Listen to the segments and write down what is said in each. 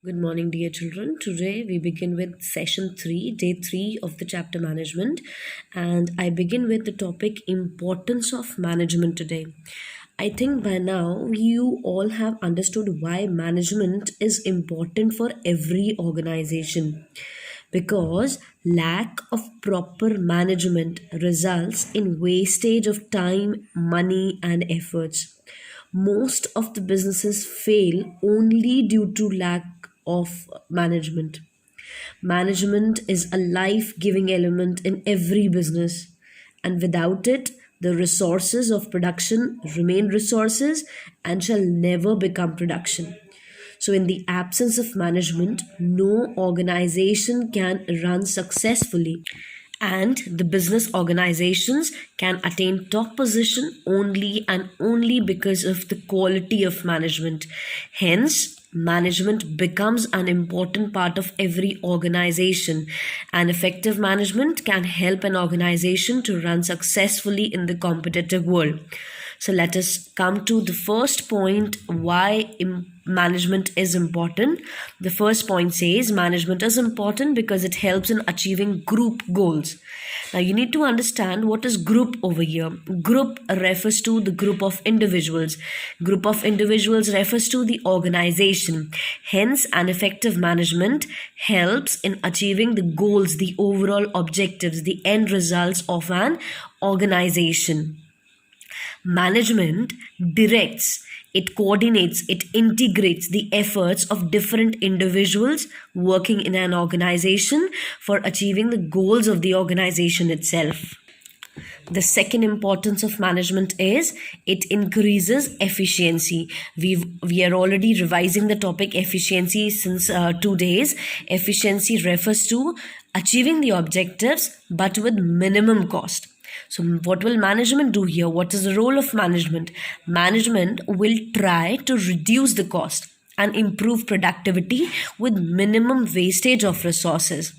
Good morning, dear children. Today we begin with session 3, day 3 of the chapter management, and I begin with the topic importance of management today. I think by now you all have understood why management is important for every organization, because lack of proper management results in wastage of time, money, and efforts. Most of the businesses fail only due to lack of management. Management is a life giving element in every business, and without it, the resources of production remain resources and shall never become production. So, in the absence of management, no organization can run successfully, and the business organizations can attain top position only and only because of the quality of management. Hence, management becomes an important part of every organization, and effective management can help an organization to run successfully in the competitive world. So let us come to the first point why management is important. The first point says management is important because it helps in achieving group goals. Now you need to understand what is group over here. Group refers to the group of individuals. Group of individuals refers to the organization. Hence, an effective management helps in achieving the goals, the overall objectives, the end results of an organization. Management directs, it coordinates, it integrates the efforts of different individuals working in an organization for achieving the goals of the organization itself. The second importance of management is it increases efficiency. We are already revising the topic efficiency since 2 days. Efficiency refers to achieving the objectives but with minimum cost. So, what will management do here? What is the role of management? Management will try to reduce the cost and improve productivity with minimum wastage of resources.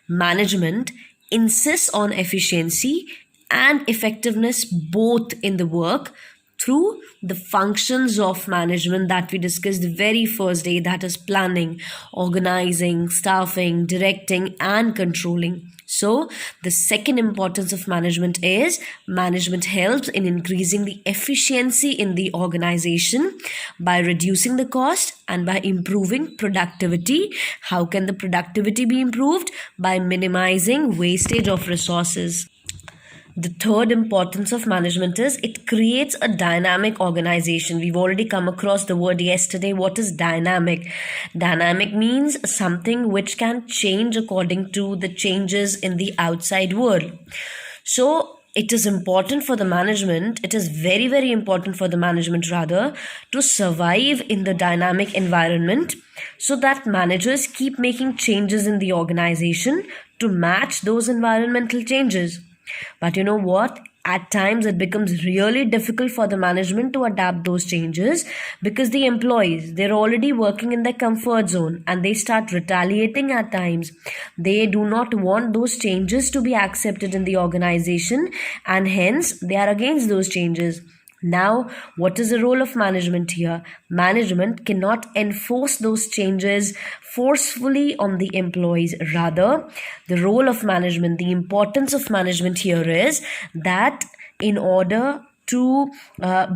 Management insists on efficiency and effectiveness both in the work through the functions of management that we discussed the very first day, that is planning, organizing, staffing, directing, and controlling. So, the second importance of management is management helps in increasing the efficiency in the organization by reducing the cost and by improving productivity. How can the productivity be improved? By minimizing wastage of resources. The third importance of management is it creates a dynamic organization. We've already come across the word yesterday. What is dynamic? Dynamic means something which can change according to the changes in the outside world. So, it is important for the management, it is very, very important for the management rather, to survive in the dynamic environment so that managers keep making changes in the organization to match those environmental changes. But you know what? At times it becomes really difficult for the management to adapt those changes because the employees, they're already working in their comfort zone and they start retaliating at times. They do not want those changes to be accepted in the organization and hence they are against those changes. Now, what is the role of management here? Management cannot enforce those changes forcefully on the employees. Rather, the role of management, the importance of management here is that in order to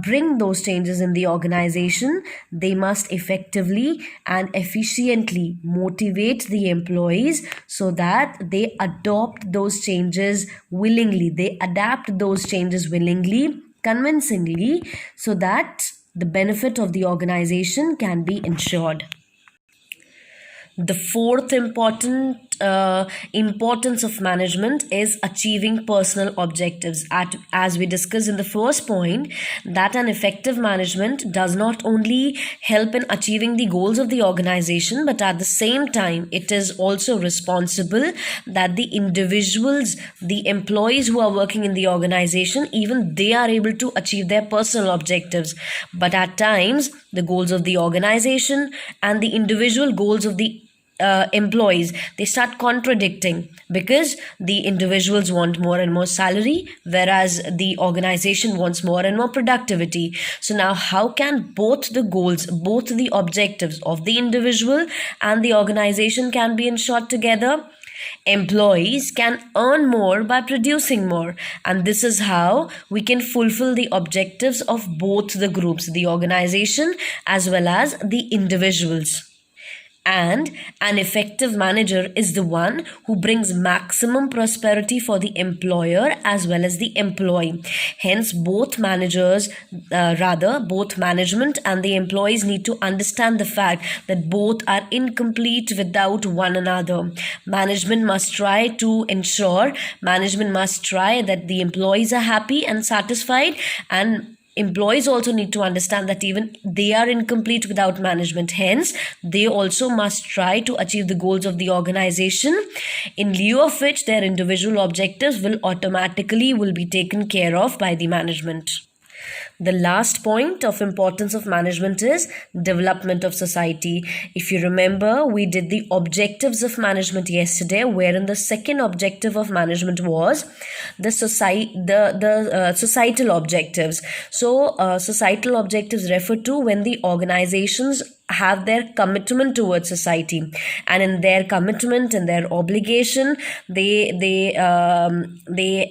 bring those changes in the organization, they must effectively and efficiently motivate the employees so that they adopt those changes willingly, they adapt those changes willingly, convincingly, so that the benefit of the organization can be ensured. The fourth importance of management is achieving personal objectives. As we discussed in the first point, that an effective management does not only help in achieving the goals of the organization, but at the same time, it is also responsible that the individuals, the employees who are working in the organization, even they are able to achieve their personal objectives. But at times, the goals of the organization and the individual goals of the employees, they start contradicting because the individuals want more and more salary, whereas the organization wants more and more productivity. So now how can both the goals, both the objectives of the individual and the organization can be ensured together? Employees can earn more by producing more, and this is how we can fulfill the objectives of both the groups, the organization as well as the individuals. And an effective manager is the one who brings maximum prosperity for the employer as well as the employee. Hence, both management and the employees need to understand the fact that both are incomplete without one another. Management must try that the employees are happy and satisfied, and employees also need to understand that even they are incomplete without management. Hence, they also must try to achieve the goals of the organization, in lieu of which their individual objectives will be taken care of by the management. The last point of importance of management is development of society. If you remember, we did the objectives of management yesterday, wherein the second objective of management was the societal objectives. So societal objectives refer to when the organizations have their commitment towards society, and in their commitment and their obligation, they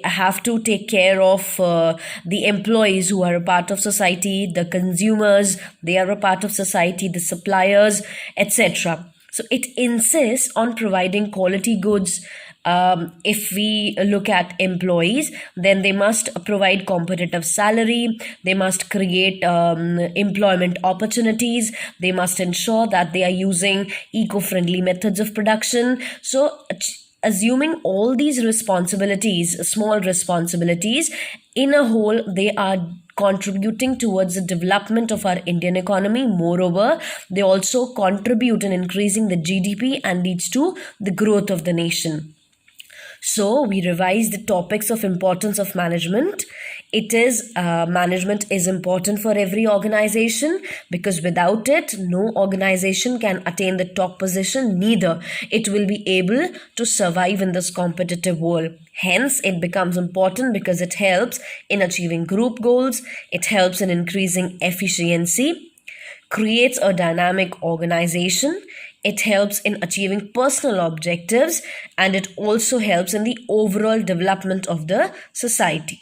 have to take care of the employees who are a part of society, the consumers, they are a part of society, the suppliers, etc. So it insists on providing quality goods. If we look at employees, then they must provide competitive salary, they must create employment opportunities, they must ensure that they are using eco-friendly methods of production. So assuming all these responsibilities, small responsibilities, in a whole, they are contributing towards the development of our Indian economy. Moreover, they also contribute in increasing the GDP and leads to the growth of the nation. So we revised the topics of importance of management. Management is important for every organization, because without it, no organization can attain the top position, neither it will be able to survive in this competitive world. Hence, it becomes important because it helps in achieving group goals, it helps in increasing efficiency, creates a dynamic organization, it helps in achieving personal objectives, and it also helps in the overall development of the society.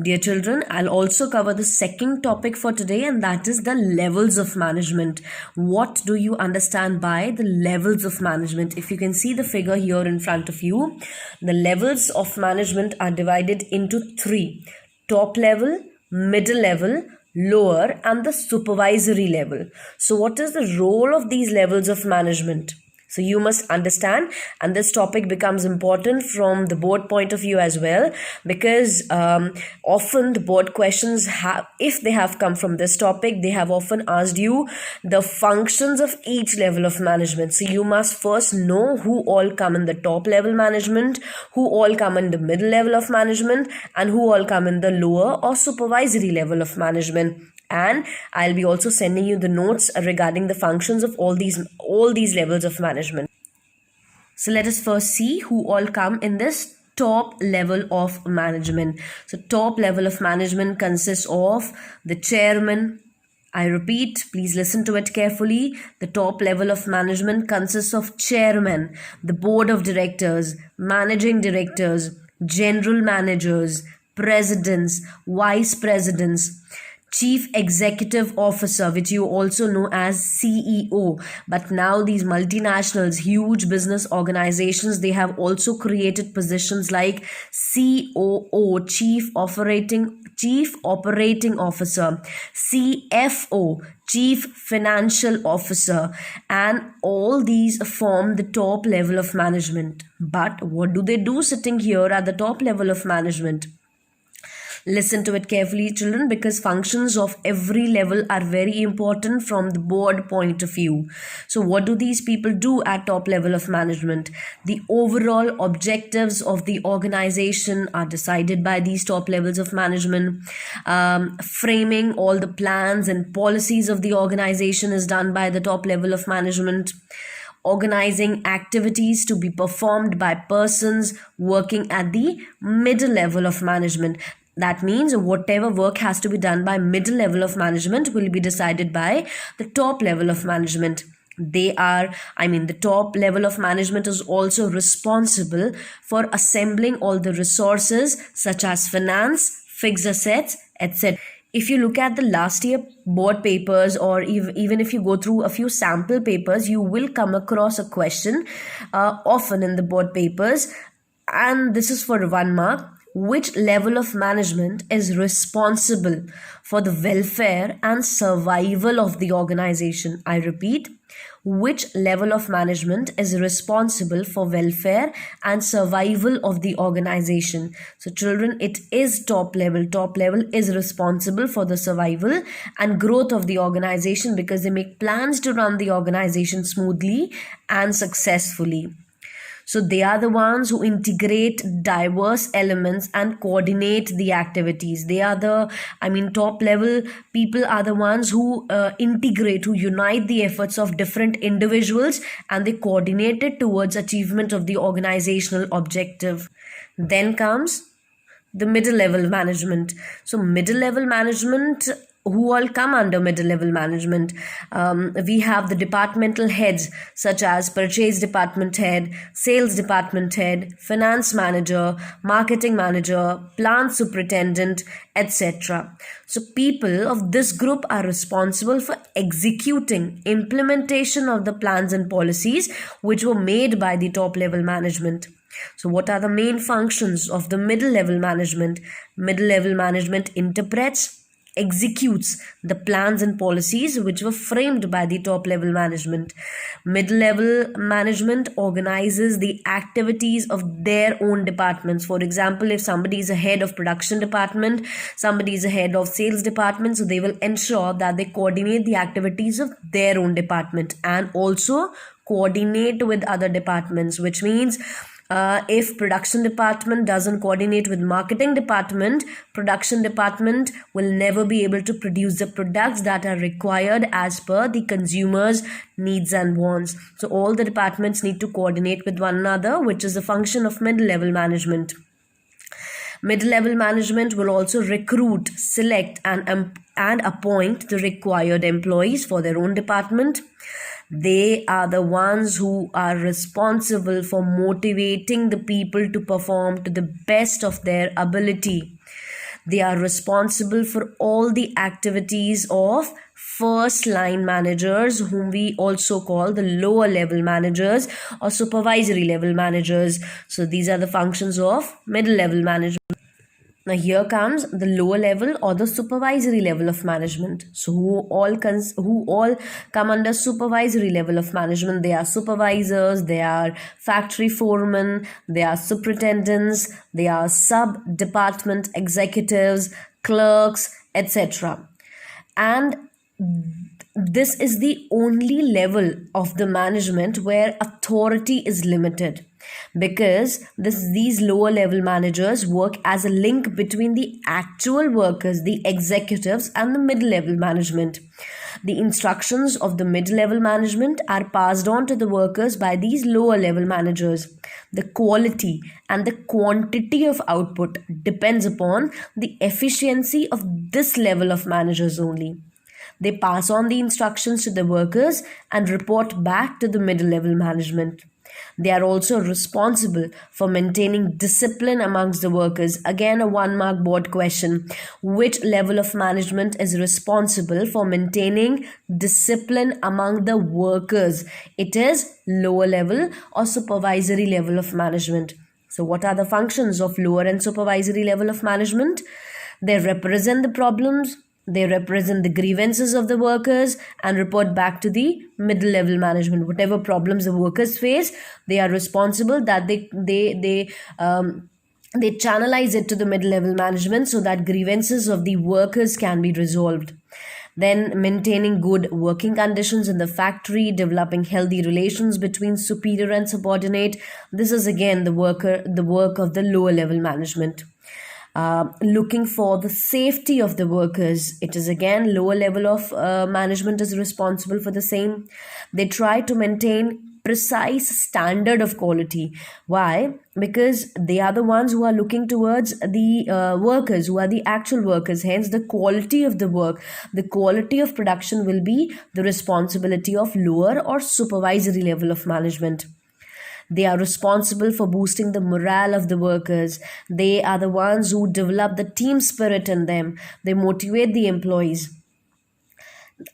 Dear children, I'll also cover the second topic for today, and that is the levels of management. What do you understand by the levels of management? If you can see the figure here in front of you, the levels of management are divided into three: top level, middle level, lower, and the supervisory level. So what is the role of these levels of management? So you must understand, and this topic becomes important from the board point of view as well, because often the board questions if they have come from this topic, they have often asked you the functions of each level of management. So you must first know who all come in the top level management, who all come in the middle level of management, and who all come in the lower or supervisory level of management. And I'll be also sending you the notes regarding the functions of all these levels of management. So let us first see who all come in this top level of management. So top level of management consists of the chairman. I repeat, please listen to it carefully. The top level of management consists of chairman, the board of directors, managing directors, general managers, presidents, vice presidents, Chief Executive Officer, which you also know as CEO. But now these multinationals, huge business organizations, they have also created positions like COO, Chief Operating Officer, CFO, Chief Financial Officer, and all these form the top level of management. But what do they do sitting here at the top level of management? Listen to it carefully, children, because functions of every level are very important from the board point of view. So what do these people do at top level of management? The overall objectives of the organization are decided by these top levels of management. Framing all the plans and policies of the organization is done by the top level of management. organizing activities to be performed by persons working at the middle level of management. That means whatever work has to be done by middle level of management will be decided by the top level of management. The top level of management is also responsible for assembling all the resources such as finance, fixed assets, etc. If you look at the last year board papers, or even if you go through a few sample papers, you will come across a question often in the board papers, and this is for 1 mark. Which level of management is responsible for the welfare and survival of the organization? I repeat, which level of management is responsible for welfare and survival of the organization? So children, it is top level. Top level is responsible for the survival and growth of the organization because they make plans to run the organization smoothly and successfully. So they are the ones who integrate diverse elements and coordinate the activities. Top level people are the ones who integrate, who unite the efforts of different individuals, and they coordinate it towards achievement of the organizational objective. Then comes the middle level management. So middle level management, who all come under middle level management? We have the departmental heads such as purchase department head, sales department head, finance manager, marketing manager, plant superintendent, etc. So people of this group are responsible for executing implementation of the plans and policies which were made by the top level management. So what are the main functions of the middle level management? Middle level management interprets, executes the plans and policies which were framed by the top level management. Middle level management organizes the activities of their own departments. For example, if somebody is a head of production department, somebody is a head of sales department, so they will ensure that they coordinate the activities of their own department and also coordinate with other departments, which means if production department doesn't coordinate with marketing department, production department will never be able to produce the products that are required as per the consumer's needs and wants. So all the departments need to coordinate with one another, which is a function of middle level management. Middle level management will also recruit, select and appoint the required employees for their own department. They are the ones who are responsible for motivating the people to perform to the best of their ability. They are responsible for all the activities of first line managers, whom we also call the lower level managers or supervisory level managers. So these are the functions of middle level management. Now here comes the lower level or the supervisory level of management. So who all come under supervisory level of management? They are supervisors, they are factory foremen, they are superintendents, they are sub-department executives, clerks, etc. And this is the only level of the management where authority is limited, because these lower level managers work as a link between the actual workers, the executives, and the middle level management. The instructions of the middle level management are passed on to the workers by these lower level managers. The quality and the quantity of output depends upon the efficiency of this level of managers only. They pass on the instructions to the workers and report back to the middle level management. They are also responsible for maintaining discipline amongst the workers. Again, a 1-mark board question. Which level of management is responsible for maintaining discipline among the workers? It is lower level or supervisory level of management. So what are the functions of lower and supervisory level of management? They represent the problems, they represent the grievances of the workers and report back to the middle level management. Whatever problems the workers face, they are responsible that they channelize it to the middle level management so that grievances of the workers can be resolved. Then maintaining good working conditions in the factory, developing healthy relations between superior and subordinate. This is again the work of the lower level management. Looking for the safety of the workers. It is again lower level of management is responsible for the same. They try to maintain precise standard of quality. Why? Because they are the ones who are looking towards the workers, who are the actual workers. Hence, the quality of the work, the quality of production will be the responsibility of lower or supervisory level of management. They are responsible for boosting the morale of the workers. They are the ones who develop the team spirit in them. They motivate the employees.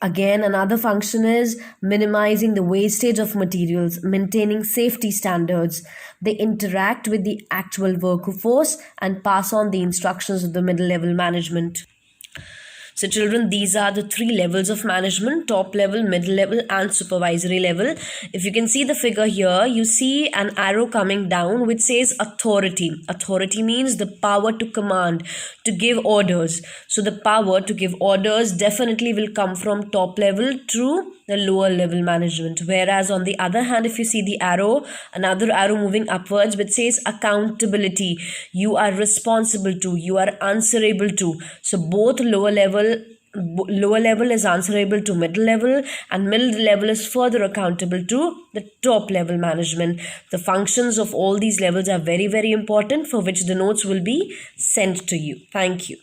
Again, another function is minimizing the wastage of materials, maintaining safety standards. They interact with the actual workforce and pass on the instructions of the middle level management. So, children, these are the three levels of management: top level, middle level, and supervisory level. If you can see the figure here, you see an arrow coming down which says authority. Authority means the power to command, to give orders. So, the power to give orders definitely will come from top level to the lower level management. Whereas, on the other hand, if you see the arrow, another arrow moving upwards which says accountability, you are responsible to, you are answerable to. So, both lower level is answerable to middle level, and middle level is further accountable to the top level management. The functions of all these levels are very, very important, for which the notes will be sent to you. Thank you.